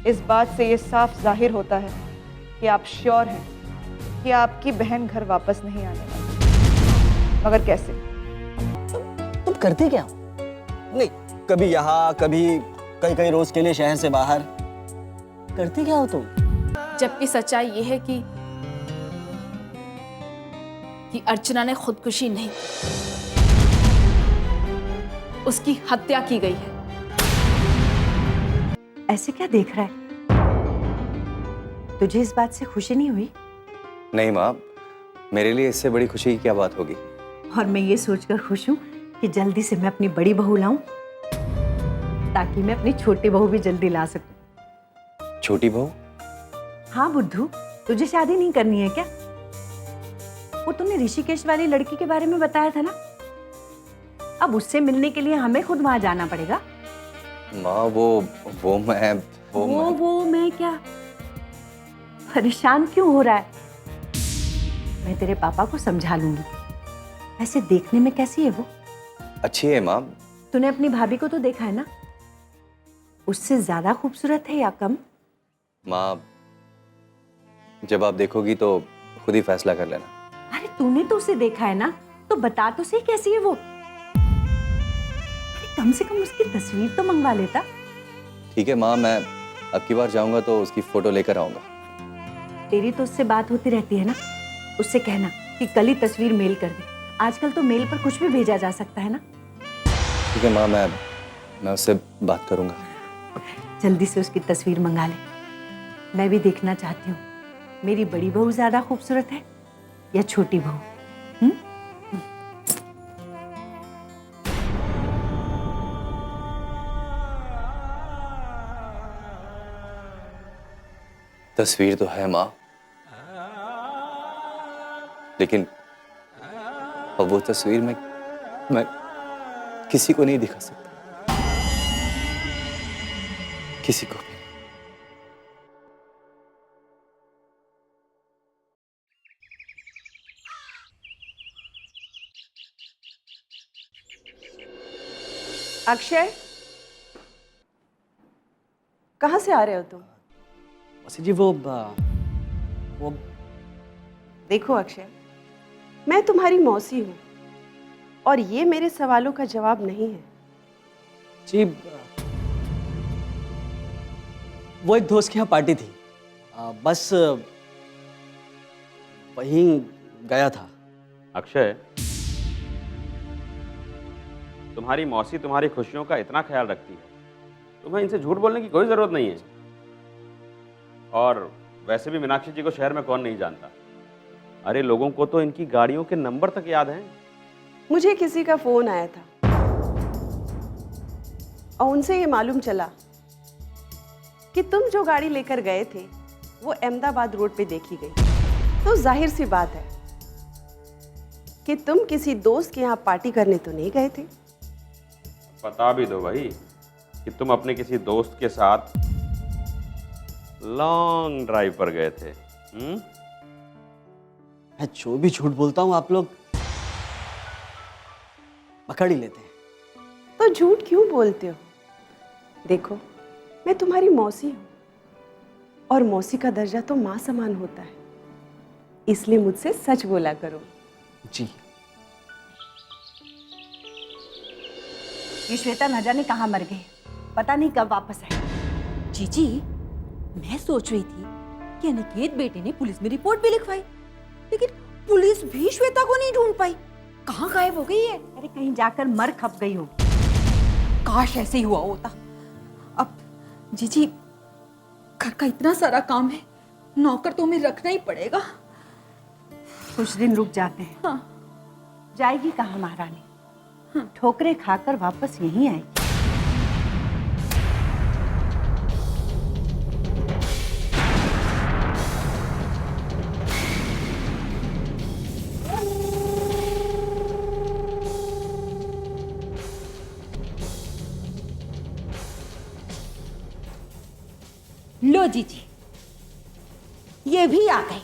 इस बात से ये साफ जाहिर होता है कि आप श्योर हैं कि आपकी बहन घर वापस नहीं आने वाली। मगर कैसे? तुम करते क्या हो? नहीं, कभी यहाँ, कभी कई रोज के लिए शहर से बाहर। करते क्या हो तुम? जबकि सच्चाई ये है कि अर्चना ने खुदकुशी नहीं की, उसकी हत्या की गई है। ऐसे क्या देख रहा है? तुझे इस बात से खुशी नहीं हुई? नहीं माँ, मेरे लिए इससे बड़ी खुशी की क्या बात होगी। और मैं ये सोचकर खुश हूँ कि जल्दी से मैं अपनी बड़ी बहू लाऊं, ताकि मैं अपनी छोटी बहू भी जल्दी ला सकूं। छोटी बहू? हाँ बुद्धू, तुझे शादी नहीं करनी है क्या? वो तुमने ऋषिकेश वाली लड़की के बारे में बताया था ना, अब उससे मिलने के लिए हमें खुद वहां जाना पड़ेगा। माँ वो मैं क्या? परेशान क्यों हो रहा है? मैं तेरे पापा को समझा लूंगी। ऐसे देखने में कैसी है वो? अच्छी है माँ। तूने अपनी भाभी को तो देखा है ना, उससे ज्यादा खूबसूरत है या कम? माँ, जब आप देखोगी तो खुद ही फैसला कर लेना। अरे तूने तो उसे देखा है ना, तो बता तो सही कैसी है वो। अरे कम से कम उसकी तस्वीर तो मंगवा लेता। ठीक है माँ, मैं अब की बार जाऊंगा तो उसकी फोटो लेकर आऊंगा। तेरी तो उससे बात होती रहती है ना, उससे कहना कि कल ही तस्वीर मेल कर दे। आजकल तो मेल पर कुछ भी भेजा जा सकता है ना। ठीक है माँ, मैं उससे बात करूंगा। जल्दी से उसकी तस्वीर मंगा ले, मैं भी देखना चाहती हूँ मेरी बड़ी बहू ज्यादा खूबसूरत है या छोटी बहू। तस्वीर तो है माँ, लेकिन अब वो तस्वीर मैं किसी को नहीं दिखा सकता, किसी को भी। अक्षय, कहाँ से आ रहे हो तुम? मौसी जी वो देखो अक्षय, मैं तुम्हारी मौसी हूँ और ये मेरे सवालों का जवाब नहीं है। जी, वो एक दोस्त के यहाँ पार्टी थी, बस वहीं गया था। अक्षय, तुम्हारी मौसी तुम्हारी खुशियों का इतना ख्याल रखती है, तुम्हें इनसे झूठ बोलने की कोई जरूरत नहीं है। और वैसे भी मीनाक्षी जी को शहर में कौन नहीं जानता। अरे लोगों को तो इनकी गाड़ियों के नंबर तक याद हैं। मुझे किसी का फोन आया था और उनसे ये मालूम चला कि तुम जो गाड़ी लेकर गए थे वो अहमदाबाद रोड पे देखी गई। तो जाहिर सी बात है कि तुम किसी दोस्त के यहाँ पार्टी करने तो नहीं गए थे। बता भी दो भाई कि तुम अपने किसी दोस्त के साथ लॉन्ग ड्राइव पर गए थे। मैं जो भी झूठ बोलता हूँ आप लोग पकड़ ही लेते हैं। तो झूठ क्यों बोलते हो? देखो, मैं तुम्हारी मौसी हूँ और मौसी का दर्जा तो माँ समान होता है, इसलिए मुझसे सच बोला करो। जी। ये श्वेता न जाने कहाँ मर गई, पता नहीं कब वापस आए। जीजी, मैं सोच रही थी कि अनिकेत बेटे ने पुलिस में रिपोर्ट भी लिखवाई, लेकिन पुलिस भी श्वेता को नहीं ढूंढ पाई। कहाँ गायब हो गई है? अरे कहीं जाकर मर खप गई होगी। काश ऐसे ही हुआ होता। अब जीजी, घर का इतना सारा काम है, नौकर तो हमें रखना ही पड़ेगा। कुछ दिन रुक जाते हैं। हाँ। जाएगी कहाँ महारानी? ठोकरे खाकर वापस यहीं आएगी। लो जीजी, ये भी आ गए।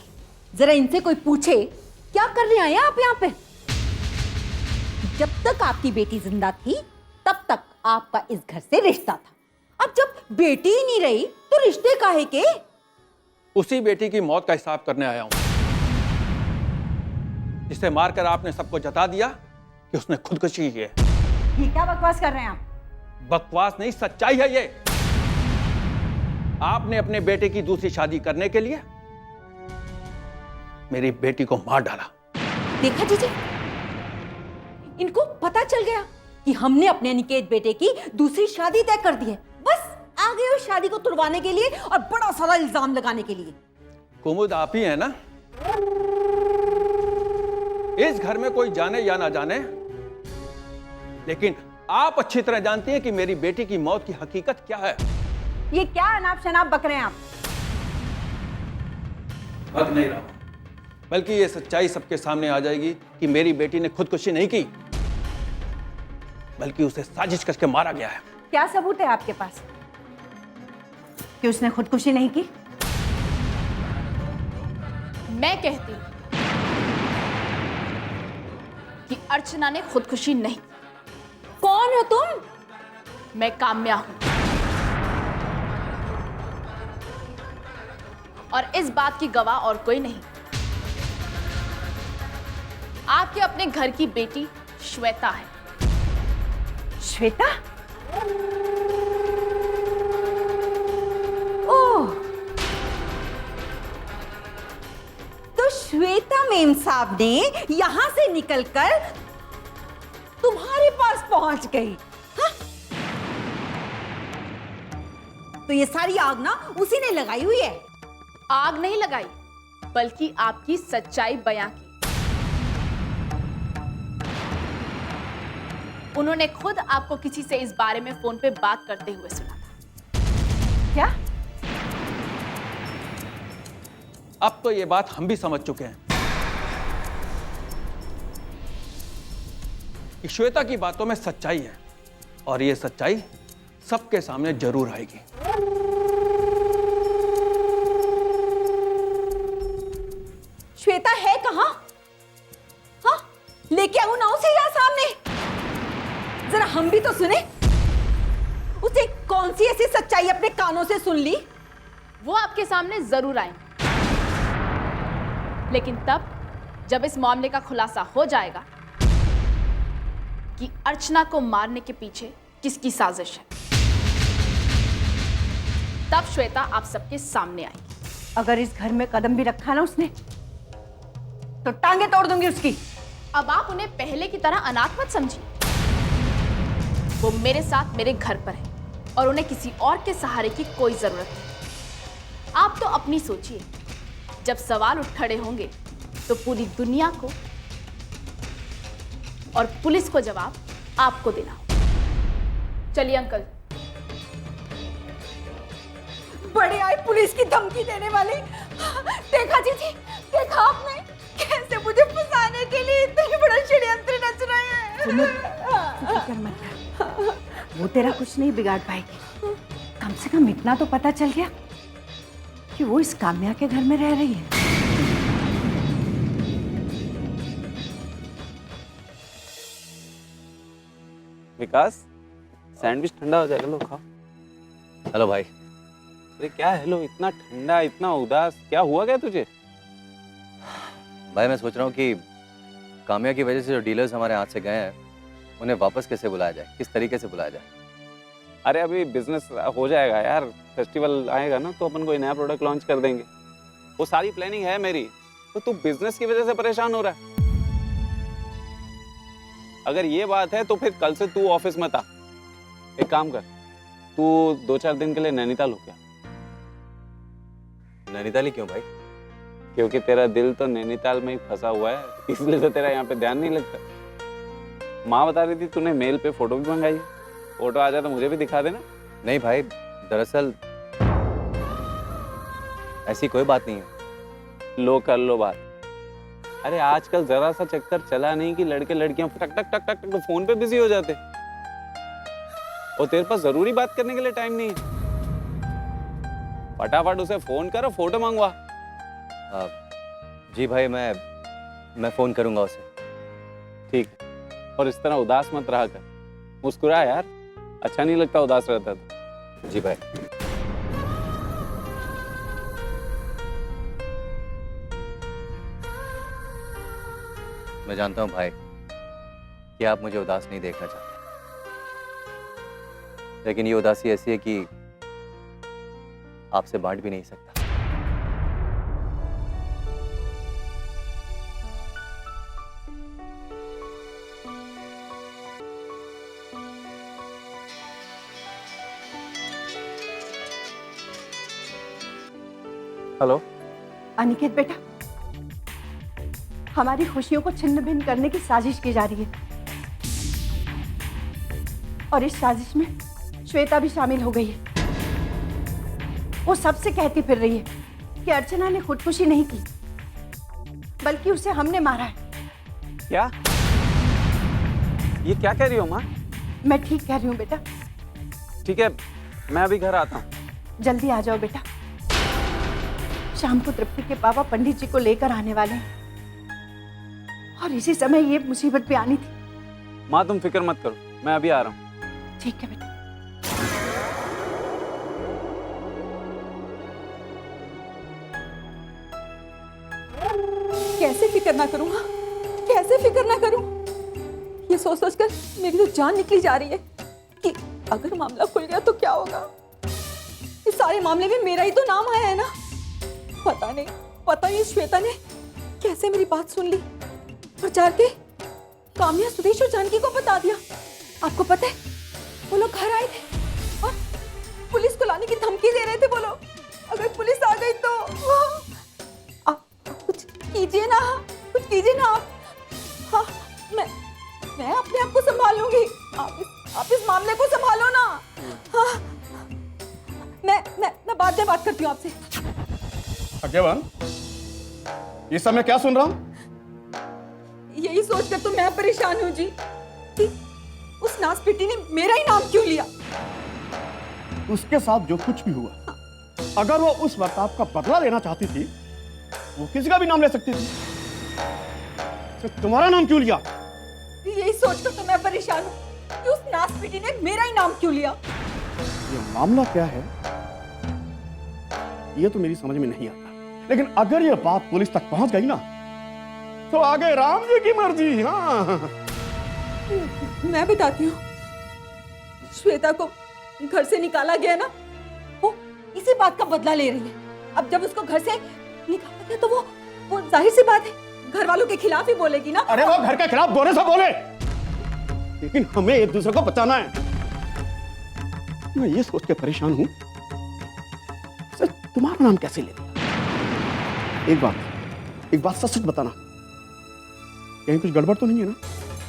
जरा इनसे कोई पूछे क्या करने आए आप यहाँ पे? जब तक आपकी बेटी जिंदा थी तब तक आपका इस घर से रिश्ता था। अब जब बेटी ही नहीं रही तो रिश्ते काहे के? उसी बेटी की मौत का हिसाब करने आया हूं, जिसे मारकर आपने सबको जता दिया कि उसने खुदकुशी की है। ये क्या बकवास कर रहे हैं आप? बकवास नहीं, सच्चाई है ये। आपने अपने बेटे की दूसरी शादी करने के लिए मेरी बेटी को मार डाला। देखा जीजी, इनको पता चल गया कि हमने अपने अनिकेत बेटे की दूसरी शादी तय कर दी है। बस आ गए उस शादी को तुड़वाने के लिए और बड़ा सारा इल्जाम लगाने के लिए। कुमुद आप ही है ना? इस घर में कोई जाने या ना जाने, लेकिन आप अच्छी तरह जानती हैं कि मेरी बेटी की मौत की हकीकत क्या है। ये क्या अनाप शनाप बक रहे हैं आप? बक नहीं रहा, बल्कि ये सच्चाई सबके सामने आ जाएगी कि मेरी बेटी ने खुदकुशी नहीं की, बल्कि उसे साजिश करके मारा गया है। क्या सबूत है आपके पास कि उसने खुदकुशी नहीं की? मैं कहती हूं कि अर्चना ने खुदकुशी नहीं की। कौन हो तुम? मैं काम्या हूं, और इस बात की गवाह और कोई नहीं, आपके अपने घर की बेटी श्वेता है। श्वेता? ओह, तो श्वेता मेम साहब ने यहां से निकलकर तुम्हारे पास पहुंच गई। हाँ? तो ये सारी आग ना उसी ने लगाई हुई है। आग नहीं लगाई, बल्कि आपकी सच्चाई बयां की। उन्होंने खुद आपको किसी से इस बारे में फोन पे बात करते हुए सुना था। क्या? अब तो ये बात हम भी समझ चुके हैं कि श्वेता की बातों में सच्चाई है, और ये सच्चाई सबके सामने जरूर आएगी। श्वेता है कहां? हाँ, लेके आऊं ना उसे यहां सामने, जरा हम भी तो सुने। उसे कौन सी ऐसी सच्चाई अपने कानों से सुन ली? वो आपके सामने जरूर आएंगे, लेकिन तब जब इस मामले का खुलासा हो जाएगा कि अर्चना को मारने के पीछे किसकी साजिश है, तब श्वेता आप सबके सामने आएगी। अगर इस घर में कदम भी रखा ना उसने तो टांगे तोड़ दूंगी उसकी। अब आप उन्हें पहले की तरह अनाथ मत समझिए। वो मेरे साथ मेरे घर पर है और उन्हें किसी और के सहारे की कोई जरूरत नहीं। आप तो अपनी सोचिए, जब सवाल उठ खड़े होंगे तो पूरी दुनिया को और पुलिस को जवाब आपको देना होगा। चलिए अंकल। बड़े आए पुलिस की धमकी देने वाले। देखा जीजी, देखा आपने कैसे मुझे फंसाने के लिए इतनी बड़ा षड्यंत्र रच रहे हैं। फिक्र मत कर, वो तेरा कुछ नहीं बिगाड़ पाएगी। कम से कम इतना तो पता चल गया कि वो इस काम्या के घर में रह रही है। विकास, सैंडविच ठंडा हो जाएगा, लो खाओ। हेलो भाई। अरे क्या हेलो, इतना ठंडा, इतना उदास, क्या हुआ क्या तुझे? भाई मैं सोच रहा हूँ कि काम्या की वजह से जो डीलर्स हमारे हाथ से गए हैं उन्हें वापस कैसे बुलाया जाए, किस तरीके से बुलाया जाए। अरे अभी बिजनेस हो जाएगा यार, फेस्टिवल आएगा ना तो अपन कोई नया प्रोडक्ट लॉन्च कर देंगे, वो सारी प्लानिंग है मेरी। तो तू बिजनेस की वजह से परेशान हो रहा है? अगर ये बात है तो फिर कल से तू ऑफिस मत आ। एक काम कर, तू 2-4 दिन के लिए नैनीताल हो गया। नैनीताल ही क्यों भाई? क्योंकि तेरा दिल तो नैनीताल में ही फंसा हुआ है, इसलिए तो तेरा यहाँ पे ध्यान नहीं लगता। माँ बता रही थी तूने मेल पे फोटो भी मंगाई है, फोटो आ जाए तो मुझे भी दिखा देना। नहीं भाई, दरअसल ऐसी कोई बात नहीं है। लो कर लो बात। अरे आजकल जरा सा चक्कर चला नहीं कि लड़के लड़कियां टक टक टक टक टक फोन पे बिजी हो जाते, और तेरे पास जरूरी बात करने के लिए टाइम नहीं है। फटाफट उसे फोन कर और फोटो मंगवा। जी भाई, मैं फोन करूंगा उसे। ठीक है, और इस तरह उदास मत रहा कर, मुस्कुरा यार, अच्छा नहीं लगता उदास रहता तो। जी भाई। मैं जानता हूं भाई कि आप मुझे उदास नहीं देखना चाहते, लेकिन ये उदासी ऐसी है कि आपसे बांट भी नहीं सकता। हेलो अनिकेत बेटा, हमारी खुशियों को छिन्न भिन्न करने की साजिश की जा रही है और इस साजिश में श्वेता भी शामिल हो गई है। वो सबसे कहती फिर रही है कि अर्चना ने खुदकुशी नहीं की, बल्कि उसे हमने मारा है। क्या? ये क्या कह रही हो माँ? मैं ठीक कह रही हूँ बेटा। ठीक है, मैं अभी घर आता हूँ। जल्दी आ जाओ बेटा, शाम को तृप्ति के पापा पंडित जी को लेकर आने वाले हैं और इसी समय ये मुसीबत भी आनी थी। माँ तुम फिक्र मत करो, मैं अभी आ रहा हूँ। ठीक है बेटा। कैसे फिक्र ना करूं? हाँ? कैसे फिक्र ना करूं? ये सोच सोच कर मेरी तो जान निकली जा रही है कि अगर मामला खुल गया तो क्या होगा। इस सारे मामले में मेरा ही तो नाम आया है ना। पता नहीं श्वेता ने कैसे मेरी बात सुन ली और जाके काम्या, सुदेश और जानकी को बता दिया। आपको पता है वो लोग घर आए थे और पुलिस को लाने की धमकी दे रहे थे। वो लोग अगर पुलिस आ गई तो आप कुछ कीजिए ना, कुछ कीजिए ना आप। हाँ, मैं अपने आप को संभाल लूंगी। आप इस मामले को संभालो ना। हाँ, मैं बाद में बात करती हूँ आपसे। भाग्यवान, इस समय क्या सुन रहा हूं? यही सोचकर तो मैं परेशान हूँ जी कि उस नासपिटी ने मेरा ही नाम क्यों लिया। उसके साथ जो कुछ भी हुआ, अगर वो उस बर्ताव का बदला लेना चाहती थी, वो किसी का भी नाम ले सकती थी। सिर्फ तुम्हारा नाम क्यों लिया? यही सोचकर तो मैं परेशान हूँ कि उस नासपिटी ने मेरा ही नाम क्यों लिया। ये मामला क्या है, ये तो मेरी समझ में नहीं आता। लेकिन अगर ये बात पुलिस तक पहुंच गई ना, तो आगे राम जी की मर्जी। हाँ, मैं बताती हूँ। श्वेता को घर से निकाला गया ना, वो इसी बात का बदला ले रही है। अब जब उसको घर से निकाला गया तो वो जाहिर सी बात है घर वालों के खिलाफ ही बोलेगी ना। अरे वो घर के खिलाफ बोले से बोले, लेकिन हमें एक दूसरे को बचाना है। मैं ये सोच के परेशान हूं, तुम्हारा नाम कैसे ले लिया? एक बात सच सच बताना, कहीं कुछ गड़बड़ तो नहीं है ना?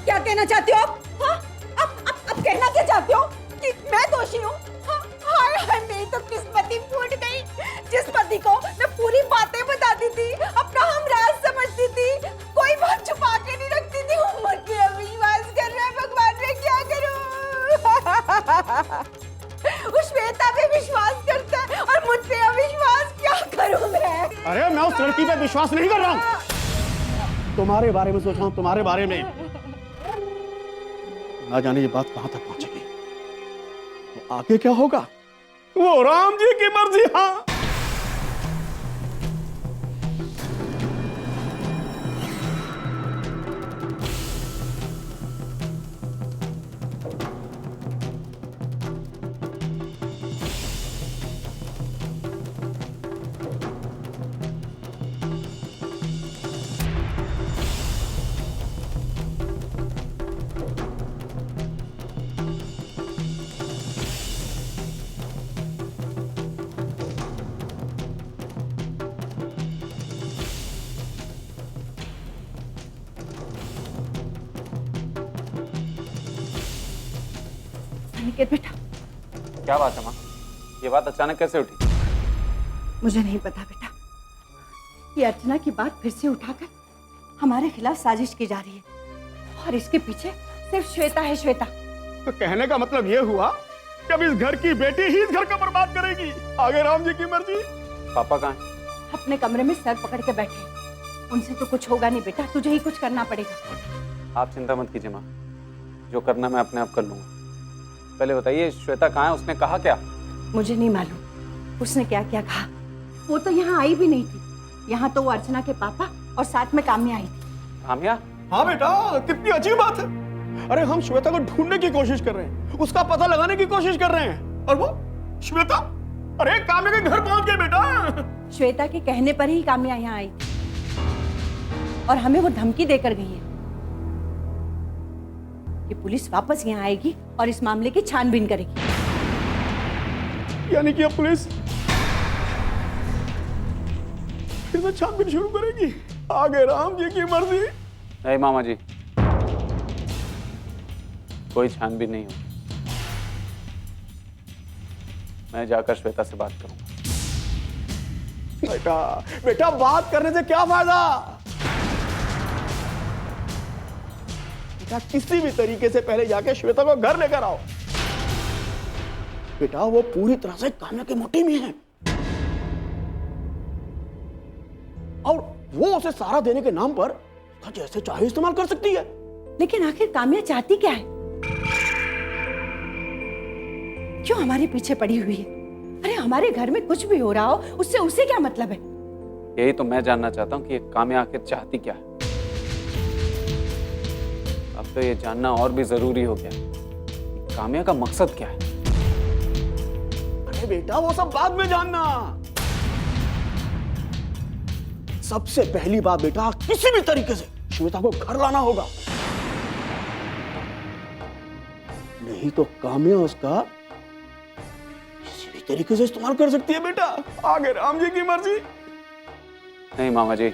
क्या कहना चाहते हो आप? हाँ? अब कहना क्या चाहते हो कि मैं दोषी हूँ? हाँ? हाय हाय, मेरी तो किस्मत ही फूट गई। जिस पति को मैं पूरी बातें बताती थी, अपना हमराज समझती थी, कोई बात छुपा के नहीं रखती थी, वो मुझ पे अविश्वास कर रहा है। भगवान, मैं क्या करूँ? उस श्वेता पे विश्वास करता है और मुझ पे अविश्वास। क्या करूं मैं? अरे मैं उस लड़की पे विश्वास नहीं कर रहा हूं, तुम्हारे बारे में सोच रहा हूं, तुम्हारे बारे में। ना जाने ये बात कहां तक पहुंचेगी, तो आगे क्या होगा वो राम जी की मर्जी। हाँ, अनिकेत बेटा, क्या बात है माँ? ये बात अचानक कैसे उठी? मुझे नहीं पता बेटा। ये अर्चना की बात फिर से उठाकर हमारे खिलाफ साजिश की जा रही है और इसके पीछे सिर्फ श्वेता है। श्वेता, तो कहने का मतलब ये हुआ कि अब इस घर की बेटी ही इस घर को बर्बाद करेगी। आगे राम जी की मर्जी। पापा कहाँ हैं? अपने कमरे में सर पकड़ के बैठे हैं। उनसे तो कुछ होगा नहीं बेटा, तुझे ही कुछ करना पड़ेगा। आप चिंता मत कीजिए माँ, जो करना मैं अपने आप कर लूंगा। पहले बताइए श्वेता कहाँ है? उसने कहा क्या? मुझे नहीं मालूम उसने क्या क्या कहा। वो तो यहाँ आई भी नहीं थी। यहाँ तो वो अर्चना के पापा और साथ में काम्या आई थी। काम्या? हाँ बेटा, कितनी अजीब बात है। अरे हम श्वेता को ढूंढने की कोशिश कर रहे हैं, उसका पता लगाने की कोशिश कर रहे हैं, और वो श्वेता, अरे काम्या के घर पहुंच गए बेटा। श्वेता के कहने पर ही काम्या यहाँ आई और हमें वो धमकी देकर गई है कि पुलिस वापस यहाँ आएगी और इस मामले की छानबीन करेगी। यानी कि अब पुलिस फिर से छानबीन शुरू करेगी। आगे राम जी की मर्जी। नहीं मामा जी, कोई छानबीन नहीं हो। मैं जाकर श्वेता से बात करूंगा। बेटा बेटा, बात करने से क्या फायदा? बेटा किसी भी तरीके से पहले जाके श्वेता को घर लेकर आओ। बेटा वो पूरी तरह से काम्या के मोटी में है और वो उसे सहारा देने के नाम पर उसका जैसे चाहे इस्तेमाल कर सकती है। लेकिन आखिर काम्या चाहती क्या है? क्यों हमारे पीछे पड़ी हुई है? अरे हमारे घर में कुछ भी हो रहा हो उससे उसे क्या मतलब है? यही तो मैं जानना चाहता हूँ कि ये काम्या आखिर चाहती क्या है। अब तो ये जानना और भी जरूरी हो गया कि काम्या का मकसद क्या है। अरे बेटा वो सब बाद में जानना। सबसे पहली बात बेटा, किसी भी तरीके से श्वेता को घर लाना होगा, नहीं तो काम्या उसका किसी भी तरीके से इस्तेमाल कर सकती है। बेटा आगे राम जी की मर्जी। नहीं मामा जी,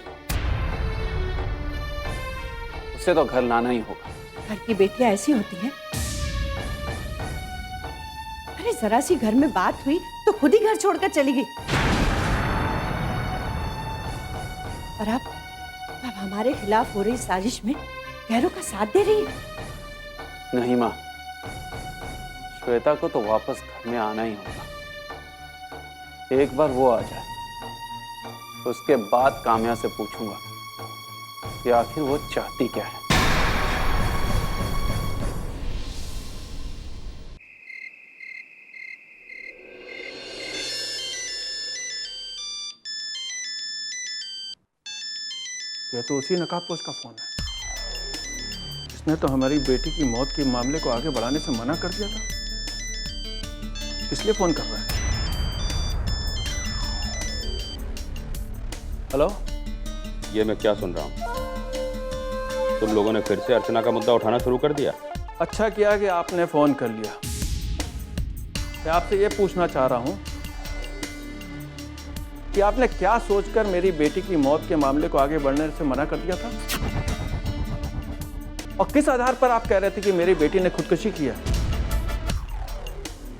उसे तो घर लाना ही होगा। घर की बेटियां ऐसी होती हैं। अरे जरा सी घर में बात हुई तो खुद ही घर छोड़कर चली गई। और अब हमारे खिलाफ हो रही साजिश में गैरों का साथ दे रही है। नहीं माँ, श्वेता को तो वापस घर में आना ही होगा। एक बार वो आ जाए, उसके बाद काम्या से पूछूंगा कि आखिर वो चाहती क्या है। यह तो उसी नकाबपोश का फोन है। इसने तो हमारी बेटी की मौत के मामले को आगे बढ़ाने से मना कर दिया था। किस लिए फोन कर रहा है? हेलो, ये मैं क्या सुन रहा हूँ? तुम लोगों ने फिर से अर्चना का मुद्दा उठाना शुरू कर दिया। अच्छा किया कि आपने फोन कर लिया। मैं आपसे ये पूछना चाह रहा हूं कि आपने क्या सोचकर मेरी बेटी की मौत के मामले को आगे बढ़ने से मना कर दिया था, और किस आधार पर आप कह रहे थे कि मेरी बेटी ने खुदकुशी की है?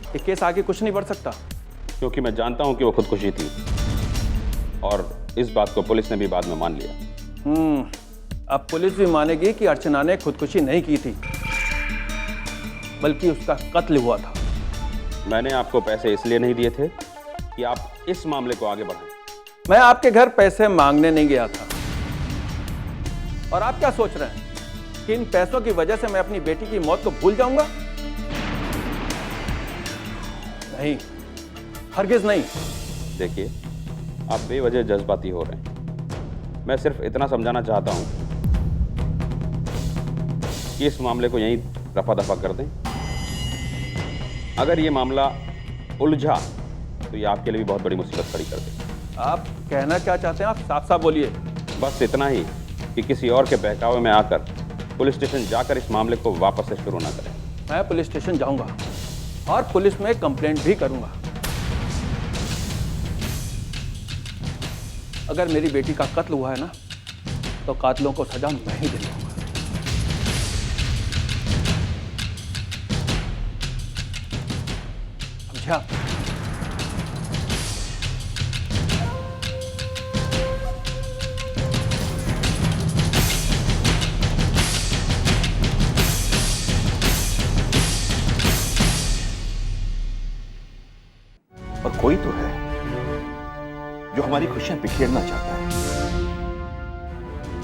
ये केस आगे कुछ नहीं बढ़ सकता। क्योंकि मैं जानता हूं कि वो खुदकुशी थी, और इस बात को पुलिस ने भी बाद में मान लिया। अब पुलिस भी मानेगी कि अर्चना ने खुदकुशी नहीं की थी, बल्कि उसका कत्ल हुआ था। मैंने आपको पैसे इसलिए नहीं दिए थे कि आप इस मामले को आगे बढ़ाएं। मैं आपके घर पैसे मांगने नहीं गया था। और आप क्या सोच रहे हैं कि इन पैसों की वजह से मैं अपनी बेटी की मौत को भूल जाऊंगा? नहीं, हरगिज नहीं। देखिए, आप बेवजह जज्बाती हो रहे हैं। मैं सिर्फ इतना समझाना चाहता हूं कि इस मामले को यहीं रफा दफा कर दें। अगर ये मामला उलझा तो ये आपके लिए भी बहुत बड़ी मुसीबत खड़ी कर दे। आप कहना क्या चाहते हैं? आप साफ साफ बोलिए। बस इतना ही कि किसी और के बहकावे में आकर पुलिस स्टेशन जाकर इस मामले को वापस से शुरू ना करें। मैं पुलिस स्टेशन जाऊंगा और पुलिस में कंप्लेंट भी करूंगा। अगर मेरी बेटी का कत्ल हुआ है ना, तो कातिलों को सजा मैं ही दिलाऊंगा। समझा? और कोई तो है जो हमारी खुशियां बिखेरना चाहता है।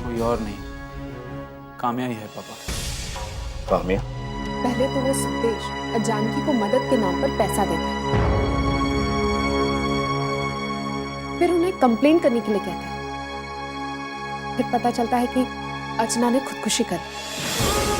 कोई और नहीं, काम्या ही है पापा। काम्या? पहले तो वो सुदेश और जानकी को मदद के नाम पर पैसा देता है, फिर उन्हें कंप्लेंट करने के लिए कहता है। फिर पता चलता है कि अर्चना ने खुदकुशी कर ली।